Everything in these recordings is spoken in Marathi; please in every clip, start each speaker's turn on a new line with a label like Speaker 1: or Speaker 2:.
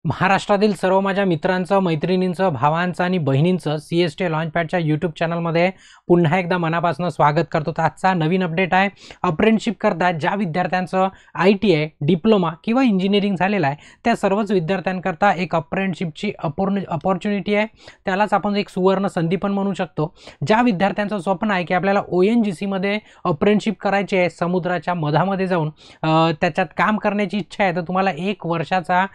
Speaker 1: महाराष्ट्रातील सर्व माझ्या मित्रांचं, मैत्रिणींचं, भावांचं आणि बहिणींचं CST लॉन्चपॅडच्या यूट्यूब चॅनलमध्ये पुन्हा एकदा मनापासून स्वागत करतो. तर आजचा नवीन अपडेट आहे. अप्रेंटिसशिप करता ज्या विद्यार्थ्यांचं ITI, डिप्लोमा किंवा इंजिनिअरिंग झालेलं आहे त्या सर्वच विद्यार्थ्यांकरता एक अप्रेंटिसशिपची अपॉर्च्युनिटी आहे. त्यालाच आपण एक सुवर्ण संधी पण म्हणू शकतो. ज्या विद्यार्थ्यांचं स्वप्न आहे की आपल्याला ONGCमध्ये अप्रेंटिसशिप करायची आहे, समुद्राच्या मधामध्ये जाऊन त्याच्यात काम करण्याची इच्छा आहे, तर तुम्हाला 1 वर्षाचा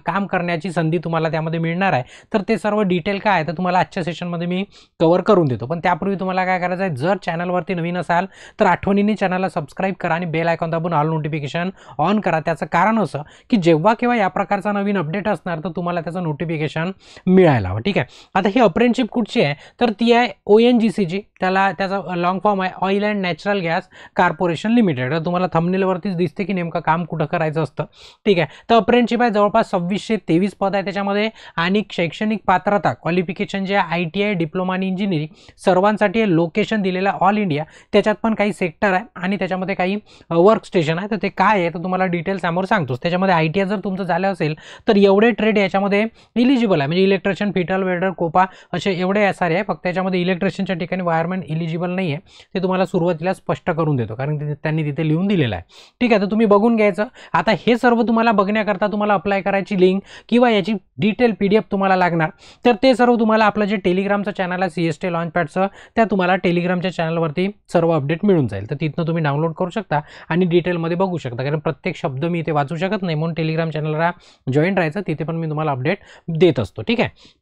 Speaker 1: काम करण्याची संधी तुम्हाला त्यामध्ये मिळणार आहे. तर ते सर्व डिटेल काय आहे तर तुम्हाला आजच्या सेशनमध्ये मी कव्हर करून देतो. पण त्यापूर्वी तुम्हाला काय करायचं आहे, जर चॅनलवरती नवीन असाल तर आठवणीने चॅनलला सबस्क्राईब करा आणि बेल आयकॉन दाबून ऑल नोटिफिकेशन ऑन करा. त्याचं कारण असं की जेव्हा केव्हा या प्रकारचा नवीन अपडेट असणार तर तुम्हाला त्याचं नोटिफिकेशन मिळायला हवं. ठीक आहे. आता ही अप्रेंटिसशिप कुठची आहे तर ती आहे ONGCची. त्याचा लॉंग फॉर्म आहे oil and natural gas corporation limited. तर तुम्हाला थंबनेलवरतीच दिसते की नेमकं काम कुठं करायचं असतं. ठीक आहे. तर अप्रेंटिसशिप आहे, जवळपास 2623 पद आहे त्याच्यामध्ये. आणि शैक्षणिक पात्रता क्वालिफिकेशन जे ITI, डिप्लोमा आणि इंजिनिअरिंग सर्वांसाठी लोकेशन दिलेलं ऑल इंडिया. त्याच्यात पण काही सेक्टर आहे आणि त्याच्यामध्ये काही वर्क स्टेशन आहे. तर ते काय आहे तर तुम्हाला डिटेल समोर सांगतोच. त्याच्यामध्ये ITI जर तुमचं झालं असेल तर एवढे ट्रेड याच्यामध्ये इलिजिबल आहे. म्हणजे इलेक्ट्रिशियन, फिटर, वेल्डर, कोपा असे एवढे सारे आहे. फक्त त्याच्यामध्ये इलेक्ट्रिशियनच्या ठिकाणी वायरमॅन इलिजिबल नाही आहे. ते तुम्हाला सुरुवातीला स्पष्ट करून देतो कारण त्यांनी तिथे लिहून दिलेलं आहे. ठीक आहे. तर तुम्ही बघून घ्यायचं. आता हे सर्व तुम्हाला बघण्याकरता तुम्हाला अप्लाय करायची लिंक किंवा याची डिटेल PDF तुम्हाला लागणार. तर ते सर्व तुम्हाला आपलं जे टेलिग्रामचं चॅनल आहे CST लॉन्चपॅडचं, त्या तुम्हाला टेलिग्रामच्या चॅनलवरती सर्व अपडेट मिळून जाईल. तर तिथनं तुम्ही डाउनलोड करू शकता आणि डिटेलमध्ये बघू शकता. कारण प्रत्येक शब्द मी इथे वाचू शकत नाही, म्हणून टेलिग्राम चॅनलला जॉईन राहायचं. तिथे पण मी तुम्हाला अपडेट देत असतो. ठीक आहे.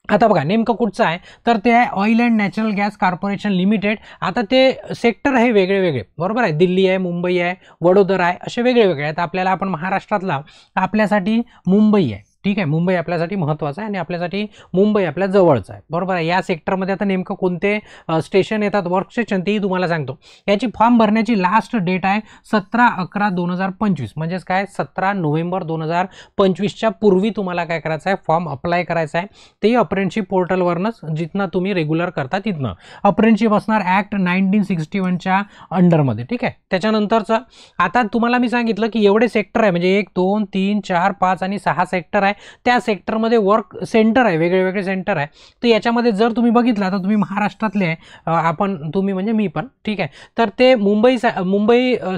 Speaker 1: आता बघा नेमकं कुठचं आहे तर ते आहे oil and natural gas corporation limited. आता ते सेक्टर आहे वेगळे वेगळे, बरोबर आहे. दिल्ली आहे, मुंबई आहे, वडोदरा आहे, असे वेगळे वेगळे आहेत. आपल्याला आपण महाराष्ट्रातला आपल्यासाठी मुंबई आहे. ठीक आहे. मुंबई आपल्यासाठी महत्त्वाचं आहे आणि आपल्यासाठी मुंबई आपल्या जवळचं आहे, बरोबर आहे. या सेक्टरमध्ये आता नेमकं कोणते स्टेशन येतात, वर्क स्टेशन, तेही तुम्हाला सांगतो. याची फॉर्म भरण्याची लास्ट डेट आहे 17/11/2025. म्हणजेच काय 17 नोव्हेंबर 2025च्या पूर्वी तुम्हाला काय करायचं आहे, फॉर्म अप्लाय करायचा आहे. तेही अप्रेंटिसशिप पोर्टलवरनंच, जिथनं तुम्ही रेग्युलर करता तिथनं. अप्रेंटिसशिप असणार ॲक्ट 1961च्या अंडरमध्ये. ठीक आहे. त्याच्यानंतरचं आता तुम्हाला मी सांगितलं की एवढे सेक्टर आहे, म्हणजे 1, 2, 3, 4, 5 आणि 6 सेक्टर आहे. त्या सेक्टरमध्ये वर्क सेंटर आहे, वेगळे वेगळे सेंटर आहे. तर याच्यामध्ये जर तुम्ही बघितला तर तुम्ही महाराष्ट्रातले आहे, तुम्ही म्हणजे मी पण. ठीक आहे. तर ते मुंबई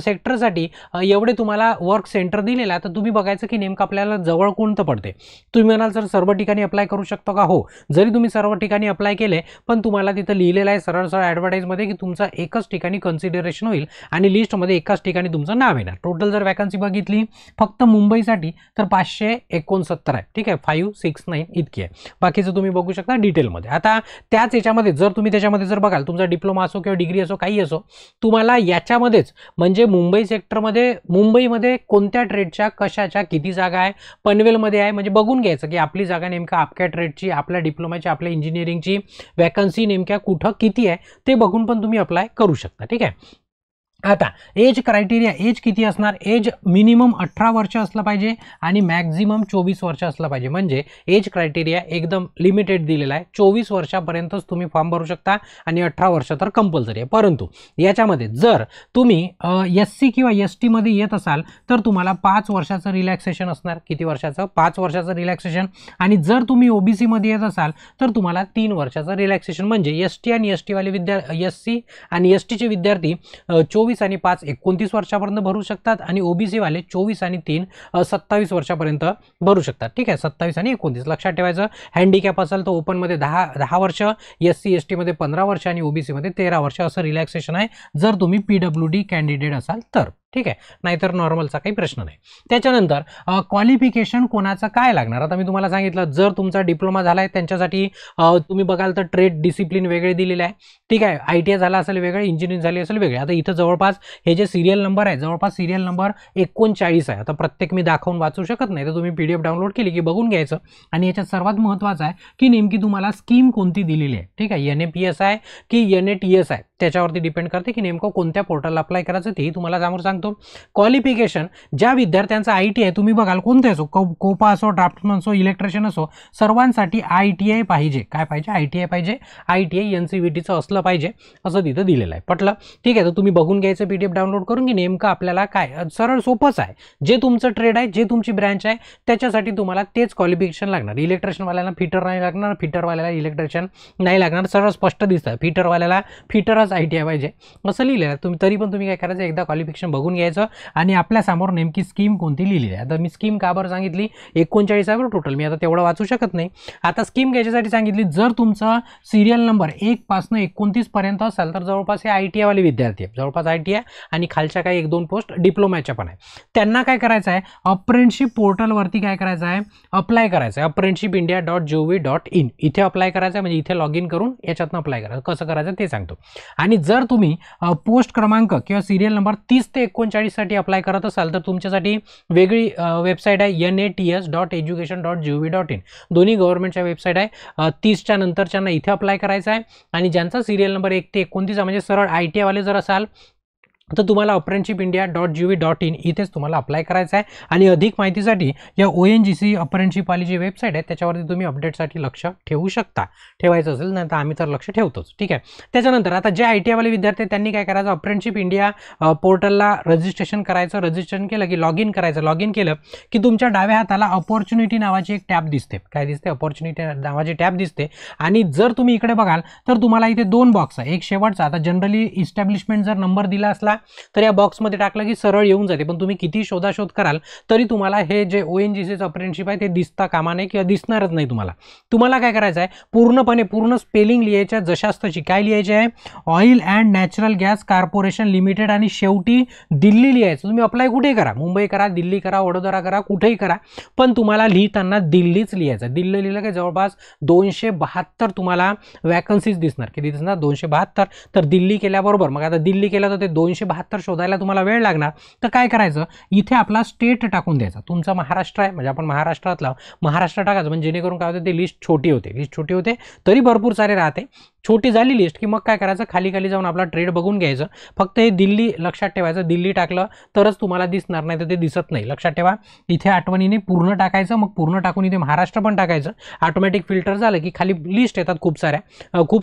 Speaker 1: सेक्टरसाठी एवढे तुम्हाला वर्क सेंटर दिलेला आहे. तर तुम्ही बघायचं की नेमकं आपल्याला जवळ कोणतं पडते. तुम्ही म्हणाल सर सर्व ठिकाणी अप्लाय करू शकतो का? हो, जरी तुम्ही सर्व ठिकाणी अप्लाय केले पण तुम्हाला तिथं लिहिलेलं आहे सरळ सरळ ॲडव्हर्टाईजमध्ये की तुमचं एकच ठिकाणी कन्सिडरेशन होईल आणि लिस्टमध्ये एकाच ठिकाणी तुमचं नाव येणार. टोटल जर वॅकन्सी बघितली फक्त मुंबईसाठी तर 569 आहे. ठीक आहे. 569 इतकी आहे. बाकीचं तुम्ही बघू शकता डिटेलमध्ये. आता त्याच याच्यामध्ये जर तुम्ही त्याच्यामध्ये जर बघाल, तुमचा डिप्लोमा असो किंवा डिग्री असो, काही असो, तुम्हाला याच्यामध्येच म्हणजे मुंबई सेक्टरमध्ये मुंबईमध्ये कोणत्या ट्रेडच्या कशाच्या किती जागा आहे, पनवेलमध्ये आहे, म्हणजे बघून घ्यायचं की आपली जागा नेमका आपल्या ट्रेडची, आपल्या डिप्लोमाची, आपल्या इंजिनिअरिंगची वॅकन्सी नेमक्या कुठं किती आहे ते बघून पण तुम्ही अप्लाय करू शकता. ठीक आहे. आता एज क्रायटेरिया, एज किती असणार, एज मिनिमम 18 वर्ष असलं पाहिजे आणि मॅक्झिमम 24 वर्ष असलं पाहिजे. म्हणजे एज क्रायटेरिया एकदम लिमिटेड दिलेला आहे. 24 वर्षापर्यंतच तुम्ही फॉर्म भरू शकता आणि 18 वर्ष तर कंपल्सरी आहे. परंतु याच्यामध्ये जर तुम्ही SC किंवा ST मध्ये येत असाल तर तुम्हाला 5 वर्षाचं रिलॅक्सेशन असणार. किती वर्षाचं? 5 वर्षाचं रिलॅक्सेशन. आणि जर तुम्ही OBC मध्ये येत असाल तर तुम्हाला 3 वर्षाचं रिलॅक्सेशन. म्हणजे ST आणि SC वाले SC आणि STचे विद्यार्थी 24 आणि 5 29 वर्षापर्यंत भरू शकतात आणि OBC वाले 24 आणि 3 27 वर्षापर्यंत भरू शकतात. ठीक आहे. 27 आणि 29 लक्षात ठेवायचं. हँडिकॅप असेल तर ओपनमध्ये 10 वर्ष, SC ST मध्ये 15 वर्ष आणि OBC मध्ये 13 वर्ष असं रिलॅक्सेशन आहे जर तुम्ही PWD कॅन्डिडेट असाल तर. ठीक आहे. नाहीतर नॉर्मलचा काही प्रश्न नाही. त्याच्यानंतर क्वालिफिकेशन कोणाचं काय लागणार. आता मी तुम्हाला सांगितलं जर तुमचा डिप्लोमा झाला आहे त्यांच्यासाठी तुम्ही बघाल तर ट्रेड डिसिप्लिन वेगळे दिलेले आहे. ठीक आहे. ITI झाला असेल वेगळे, इंजिनिअरिंग झाली असेल वेगळे. आता इथं जवळपास हे जे सिरियल नंबर आहे, जवळपास सिरियल नंबर 39 आहे. आता प्रत्येक मी दाखवून वाचू शकत नाही, तर तुम्ही PDF डाउनलोड केली की बघून घ्यायचं. आणि याच्यात सर्वात महत्त्वाचं आहे की नेमकी तुम्हाला स्कीम कोणती दिलेली आहे. ठीक आहे. NAPS आहे की NATS आहे त्याच्यावरती डिपेंड करते की नेमकं कोणत्या पोर्टलला अप्लाय करायचं तेही तुम्हाला समोर सांगतो. सांगतो. क्वालिफिकेशन ज्या विद्यार्थ्यांचा ITI तुम्ही बघाल कोणते असो, कोपा असो, ड्राफ्टमन असो, इलेक्ट्रिशियन असो, सर्वांसाठी ITI पाहिजे. काय पाहिजे? ITI पाहिजे. ITI NCVTचं असलं पाहिजे असं तिथं दिलेलं आहे. पटलं? ठीक आहे. तर तुम्ही बघून घ्यायचं PDF डाउनलोड करून की नेमकं आपल्याला काय, सरळ सोपंच आहे. जे तुमचं ट्रेड आहे, जे तुमची ब्रँच आहे, त्याच्यासाठी तुम्हाला तेच क्वालिफिकेशन लागणार. इलेक्ट्रिशियनवाल्याला फिटर नाही लागणार, फिटरवाल्याला इलेक्ट्रिशियन नाही लागणार. सरळ स्पष्ट दिसतं. फिटरवाल्याला फिटरच ITI पाहिजे असं लिहिलेलं आहे. तुम्ही तरी पण तुम्ही काय करायचं, एकदा क्वालिफिकेशन बघून घ्यायचं आणि आपल्यासमोर नेमकी स्कीम कोणती लिहिलेली आहे. आता मी स्कीम का बरं सांगितली, 39 आहे बरं टोटल, मी आता तेवढं वाचू शकत नाही. आता स्कीम घ्यायच्यासाठी सांगितली, जर तुमचा सिरियल नंबर 1 पासून 29 पर्यंत असेल तर जवळपास हे ITI वाले विद्यार्थी आहेत. जवळपास ITI आणि खालच्या काही 1-2 पोस्ट डिप्लोमाच्या पण आहे. त्यांना काय करायचं आहे, अप्रेंटिसशिप पोर्टलवरती काय करायचं आहे, अप्लाय करायचं आहे. apprenticeshippindia.gov.in इथे अप्लाय करायचं आहे. म्हणजे इथे लॉग इन करून याच्यातनं अप्लाय करायचं. कसं करायचं ते सांगतो. आणि जर तुम्ही पोस्ट क्रमांक किंवा सिरियल नंबर 30 ते 39 साठी अप्लाय करत असाल तर तुमच्यासाठी वेगळी वेबसाईट आहे nats.education.gov.in. दोन्ही गव्हर्नमेंटच्या वेबसाईट आहे. 30च्या नंतरच्यांना इथे अप्लाय करायचं आहे आणि ज्यांचा सिरियल नंबर 1 ते 29 म्हणजे सरळ ITI वाले जर असाल तर तुम्हाला apprenticeshippindia.gov.in इथेच तुम्हाला अप्लाय करायचं आहे. आणि अधिक माहितीसाठी या ONGC अप्रेंटिसशिप वाली जी वेबसाईट आहे त्याच्यावरती तुम्ही अपडेटसाठी लक्ष ठेवू शकता. ठेवायचं असेल नाही तर आम्ही तर लक्ष ठेवतोच. ठीक आहे. त्याच्यानंतर आता जे ITI वाले विद्यार्थी त्यांनी काय करायचं, अप्रेंटिसशिप इंडिया पोर्टलला रजिस्ट्रेशन करायचं. रजिस्ट्रेशन केलं की लॉग इन करायचं. लॉग इन केलं की तुमच्या डाव्या हाताला अपॉर्च्युनिटी नावाची एक टॅब दिसते. काय दिसते? अपॉर्च्युनिटी नावाची टॅब दिसते. आणि जर तुम्ही इकडे बघाल तर तुम्हाला इथे 2 बॉक्स आहे. एक शेवटचा, आता जनरली इस्टॅब्लिशमेंट जर नंबर दिला असला तर या बॉक्समध्ये टाकलं की सरळ येऊन जाते. पण तुम्ही किती शोधाशोध कराल तरी तुम्हाला हे जे ONGCचं अप्रेंटिसशिप आहे ते दिसता कामा नाही किंवा दिसणारच नाही तुम्हाला. तुम्हाला काय करायचं आहे, पूर्ण स्पेलिंग लिहायच्या जशाच तशी. काय लिहायचे आहे, oil and natural gas corporation limited आणि शेवटी दिल्ली लिहायचं. तुम्ही अप्लाय कुठे करा, मुंबई करा, दिल्ली करा, वडोदरा करा, कुठेही करा, पण तुम्हाला लिहिताना दिल्लीच लिहायचं. दिल्ली लिहिलं की जवळपास 272 तुम्हाला वॅकन्सीज दिसणार. किती दिसणार? 272. तर दिल्ली केल्याबरोबर मग आता दिल्ली केलं तर ते 272 शोधायला तुम्हाला वेळ लागणार. तर काय करायचं, इथे आपला स्टेट टाकून द्यायचा. तुमचा महाराष्ट्र आहे म्हणजे आपण महाराष्ट्रातला महाराष्ट्र टाकायचं. म्हणजे जेणेकरून काय होते, ते लिस्ट छोटी होते. तरी भरपूर सारे राहते. छोटी झाली लिस्ट की मग काय करायचं, खाली जाऊन आपला ट्रेड बघून घ्यायचं. फक्त हे दिल्ली लक्षात ठेवायचं. दिल्ली टाकलं तरच तुम्हाला दिसणार, नाही तर ते दिसत नाही. लक्षात ठेवा. इथे आठवणीने पूर्ण टाकायचं. मग पूर्ण टाकून इथे महाराष्ट्र पण टाकायचं. ऑटोमॅटिक फिल्टर झालं की खाली लिस्ट येतात खूप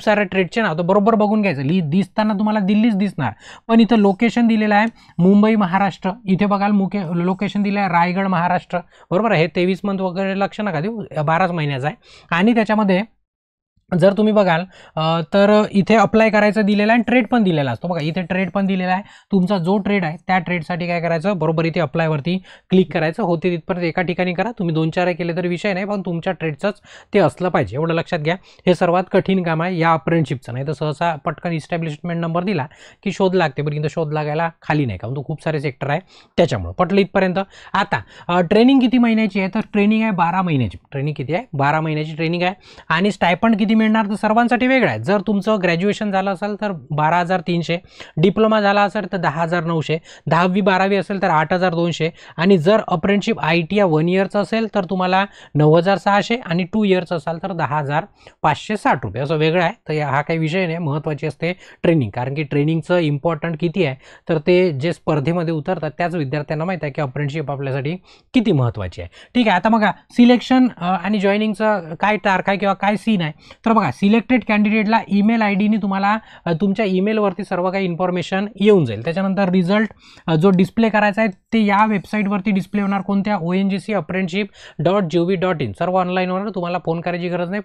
Speaker 1: साऱ्या ट्रेडचे नाव. तर बरोबर बघून घ्यायचं. दिसताना तुम्हाला दिल्लीच दिसणार. पण इथं लोकेशन दिलेलं आहे मुंबई महाराष्ट्र. इथे बघाल लोकेशन दिलं आहे रायगड महाराष्ट्र. बरोबर आहे. हे 23 मंथ वगैरे लक्ष नका देऊ, 12 महिन्याचा आहे. आणि त्याच्यामध्ये जर तुम्ही बघाल तर इथे अप्लाय करायचं दिलेलं आहे. ट्रेड पण दिलेला असतो. बघा इथे ट्रेड पण दिलेला आहे. तुमचा जो ट्रेड आहे त्या ट्रेडसाठी काय करायचं, बरोबर इथे अप्लायवरती क्लिक करायचं. होते तिथपर्यंत एका ठिकाणी करा. तुम्ही 2-4 केले तरी विषय नाही, पण तुमच्या ट्रेडचंच ते असलं पाहिजे. एवढं लक्षात घ्या. हे सर्वात कठीण काम आहे या अप्रेंटिसशिपचं. नाही तर सहसा पटकन इस्टॅब्लिशमेंट नंबर दिला की शोध लागते, पण इथं शोध लागायला खाली नाही, कारण तो खूप सारे सेक्टर आहे त्याच्यामुळे. पटलं इथपर्यंत. आता ट्रेनिंग किती महिन्याची आहे, तर ट्रेनिंग आहे 12 महिन्याची. ट्रेनिंग किती आहे? 12 महिन्याची ट्रेनिंग आहे. आणि स्टायपंड किती मिळणार, तर सर्वांसाठी वेगळं आहे. जर तुमचं ग्रॅज्युएशन झालं असेल तर 12,300, डिप्लोमा झाला असेल तर 10,900, 10वी 12वी असेल तर 8,200, आणि जर अप्रेंटिसशिप ITI 1 इयरचं असेल तर तुम्हाला 9,600, आणि 2 इयरचं असाल तर 10,560 रुपये असं वेगळं आहे. तर हा काही विषय नाही, महत्त्वाची असते ट्रेनिंग. कारण की ट्रेनिंगचं इम्पॉर्टंट किती आहे, तर ते जे स्पर्धेमध्ये उतरतात त्याच विद्यार्थ्यांना माहीत आहे की अप्रेंटिसशिप आपल्यासाठी किती महत्त्वाची आहे. ठीक आहे. आता बघा सिलेक्शन आणि जॉईनिंगचं काय तारखा किंवा काय सीन आहे, तर बघा सिलेक्टेड कॅन्डिडेटला ईमेल IDने तुम्हाला तुमच्या ईमेलवरती सर्व काही इन्फॉर्मेशन येऊन जाईल. त्याच्यानंतर रिझल्ट जो डिस्प्ले करायचा आहे ते या वेबसाईटवरती डिस्प्ले होणार. कोणत्या? ONGC apprenticeship.gov.in. सर्व ऑनलाईन होणार. तुम्हाला फोन करायची गरज नाही.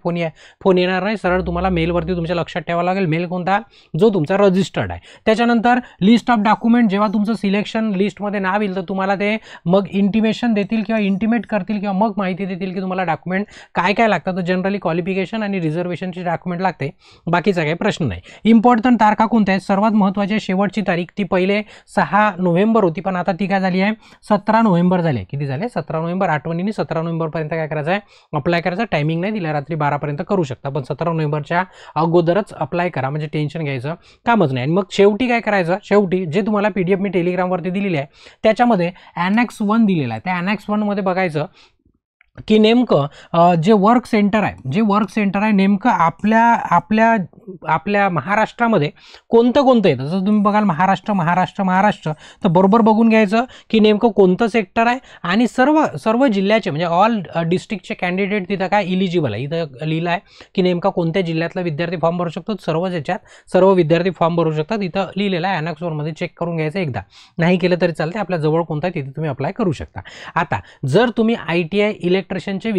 Speaker 1: फोन येणार नाही. सरळ तुम्हाला मेलवरती तुमच्या लक्षात ठेवावं लागेल. मेल कोणता? जो तुमचा रजिस्टर्ड आहे. त्याच्यानंतर लिस्ट ऑफ डॉक्युमेंट. जेव्हा तुमचं सिलेक्शन लिस्टमध्ये नाव येईल तर तुम्हाला ते मग इंटिमेशन देतील किंवा इंटिमेट करतील किंवा मग माहिती देतील की तुम्हाला डॉक्युमेंट काय लागतात. तर जनरली क्वालिफिकेशन आणि रिझर्वेशनची डॉक्युमेंट लागते. बाकीचा काही प्रश्न नाही. इम्पॉर्टंट तारखा कोणत्या आहेत? सर्वात महत्त्वाची शेवटची तारीख ती पहिले 6 नोव्हेंबर होती, पण आता ती काय झाली आहे? 17 नोव्हेंबर झाली. किती झाले? 17 नोव्हेंबर. आठवणीने 17 नोव्हेंबरपर्यंत काय करायचं आहे? अप्लाय करायचं. टायमिंग नाही दिला, रात्री 12पर्यंत करू शकता, पण 17 नोव्हेंबरच्या अगोदरच अप्लाय करा. म्हणजे टेन्शन घ्यायचं कामच नाही. आणि मग शेवटी काय करायचं, शेवटी जे तुम्हाला PDF मी टेलिग्रामवरती दिलेली आहे त्याच्यामध्ये Annex 1 दिलेला आहे. त्या Annex 1 मध्ये बघायचं की नेमकं जे वर्क सेंटर आहे नेमकं आपल्या महाराष्ट्रामध्ये कोणतं येतं. जर तुम्ही बघाल महाराष्ट्र तर बरोबर बघून घ्यायचं की नेमकं कोणतं सेक्टर आहे आणि सर्व जिल्ह्याचे म्हणजे ऑल डिस्ट्रिक्टचे कॅन्डिडेट तिथं काय इलिजिबल आहे. इथं लिहिलं आहे की नेमका कोणत्या जिल्ह्यातला विद्यार्थी फॉर्म भरू शकतो. सर्व विद्यार्थी फॉर्म भरू शकतात. इथं लिहिलेलं आहे. अनेक्स 1 मध्ये चेक करून घ्यायचं एकदा. नाही केलं तरी चालते. आपल्या जवळ कोणता आहे तिथे तुम्ही अप्लाय करू शकता. आता जर तुम्ही ITI इलेक्ट्रिशियनचे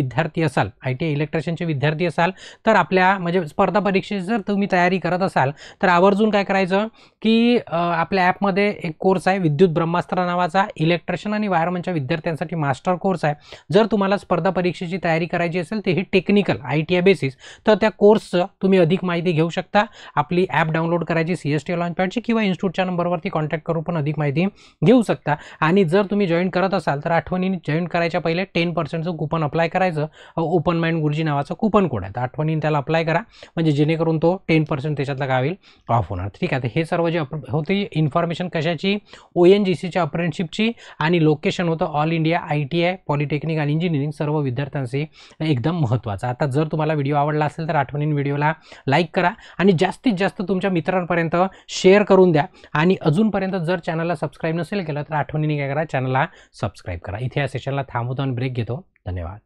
Speaker 1: विद्यार्थी असाल तर आपल्या म्हणजे स्पर्धा परीक्षेची जर तुम्ही तयारी करत असाल तर आवर्जून काय करायचं की आपल्या ॲपमध्ये एक कोर्स आहे विद्युत ब्रह्मास्त्र नावाचा. इलेक्ट्रिशियन आणि वायरमनच्या विद्यार्थ्यांसाठी मास्टर कोर्स आहे. जर तुम्हाला स्पर्धा परीक्षेची तयारी करायची असेल ते ही टेक्निकल ITI बेसिस तर त्या कोर्सचं तुम्ही अधिक माहिती घेऊ शकता. आपली ॲप डाउनलोड करायची CST लॉन्चपॅडची किंवा इन्स्टिट्यूटच्या नंबरवरती कॉन्टॅक्ट करून पण अधिक माहिती घेऊ शकता. आणि जर तुम्ही जॉईन करत असाल तर आठवणीने जॉईन करायच्या पहिले 10%चं कूपन अप्लाय करायचं. ओपन माइंड गुरुजी नावाचं कूपन कोड आहे तर आठवणीने त्याला अप्लाय करा म्हणजे जेणेकरून तो 10% त्याच्यातला काय होईल ऑफ होणार. ठीक आहे. तर हे सर्व जे होती इन्फॉर्मेशन कशाची ONGCच्या अप्रेंटिसशिपची आणि लोकेशन होतं ऑल इंडिया ITI पॉलिटेक्निक आणि इंजिनिअरिंग सर्व विद्यार्थ्यांचे एकदम महत्त्वाचं. आता जर तुम्हाला व्हिडिओ आवडला असेल तर आठवणीने व्हिडिओला लाईक करा आणि जास्तीत जास्त तुमच्या मित्रांपर्यंत शेअर करून द्या. आणि अजूनपर्यंत जर चॅनलला सबस्क्राईब नसेल केलं तर आठवणीने काय करा चॅनलला सबस्क्राईब करा. इथे या सेशनला थांबवतो आणि ब्रेक घेतो. धन्यवाद.